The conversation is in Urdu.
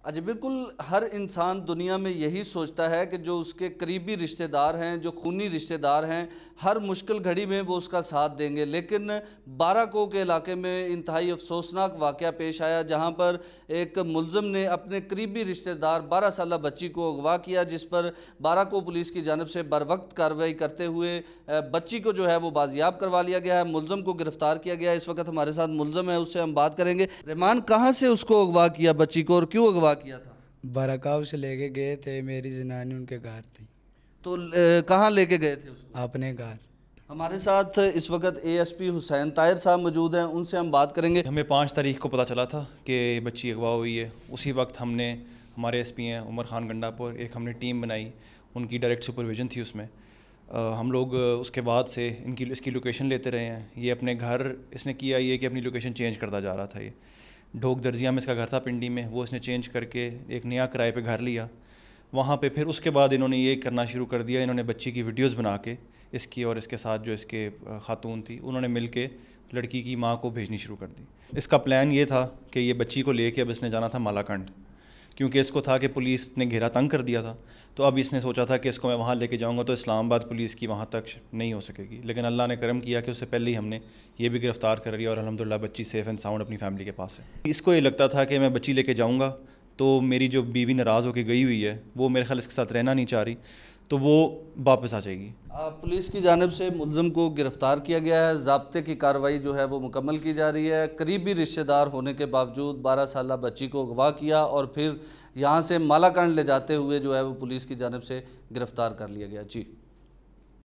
اجی بالکل ہر انسان دنیا میں یہی سوچتا ہے کہ جو اس کے قریبی رشتہ دار ہیں، جو خونی رشتہ دار ہیں، ہر مشکل گھڑی میں وہ اس کا ساتھ دیں گے، لیکن باراکو کے علاقے میں انتہائی افسوسناک واقعہ پیش آیا جہاں پر ایک ملزم نے اپنے قریبی رشتہ دار 12 سالہ بچی کو اغوا کیا، جس پر باراکو پولیس کی جانب سے بروقت کارروائی کرتے ہوئے بچی کو جو ہے وہ بازیاب کروا لیا گیا ہے، ملزم کو گرفتار کیا گیا ہے۔ اس وقت ہمارے ساتھ ملزم ہے، اس سے ہم بات کریں گے۔ رحمان، کہاں سے اس کو اغوا کیا بچی کو، اور کیوں اغوا کیا تھا؟ برکاؤ سے لے کے گئے تھے، میری زنانی ان کے گھر تھی۔ تو کہاں لے کے گئے تھے اس کو؟ اپنے گھر۔ ہمارے ساتھ اس وقت اے ایس پی حسین طاہر صاحب موجود ہیں، ان سے ہم بات کریں گے۔ ہمیں 5 تاریخ کو پتہ چلا تھا کہ بچی اغوا ہوئی ہے۔ اسی وقت ہم نے، ہمارے ایس پی ہیں عمر خان گنڈا پور، ایک ہم نے ٹیم بنائی، ان کی ڈائریکٹ سپرویژن تھی اس میں۔ ہم لوگ اس کے بعد سے اس کی لوکیشن لیتے رہے ہیں۔ یہ اپنے گھر اس نے کیا یہ کہ اپنی لوکیشن چینج کرتا جا رہا تھا۔ یہ ڈھوک درزیہ میں اس کا گھر تھا پنڈی میں، وہ اس نے چینج کر کے ایک نیا کرائے پہ گھر لیا وہاں پہ۔ پھر اس کے بعد انہوں نے یہ کرنا شروع کر دیا، انہوں نے بچی کی ویڈیوز بنا کے اس کی اور اس کے ساتھ جو اس کے خاتون تھی، انہوں نے مل کے لڑکی کی ماں کو بھیجنی شروع کر دی۔ اس کا پلان یہ تھا کہ یہ بچی کو لے کے اب اس نے جانا تھا مالاکنڈ، کیونکہ اس کو تھا کہ پولیس نے گھیرا تنگ کر دیا تھا، تو اب اس نے سوچا تھا کہ اس کو میں وہاں لے کے جاؤں گا تو اسلام آباد پولیس کی وہاں تک نہیں ہو سکے گی، لیکن اللہ نے کرم کیا کہ اس سے پہلے ہی ہم نے یہ بھی گرفتار کر لیا اور الحمدللہ بچی سیف اینڈ ساؤنڈ اپنی فیملی کے پاس ہے۔ اس کو یہ لگتا تھا کہ میں بچی لے کے جاؤں گا تو میری جو بیوی ناراض ہو کے گئی ہوئی ہے وہ میرے خیال اس کے ساتھ رہنا نہیں چاہ رہی، تو وہ واپس آ جائے گی۔ پولیس کی جانب سے ملزم کو گرفتار کیا گیا ہے، ضابطے کی کارروائی جو ہے وہ مکمل کی جا رہی ہے۔ قریبی رشتہ دار ہونے کے باوجود 12 سالہ بچی کو اغوا کیا اور پھر یہاں سے مالاکنڈ لے جاتے ہوئے جو ہے وہ پولیس کی جانب سے گرفتار کر لیا گیا۔ جی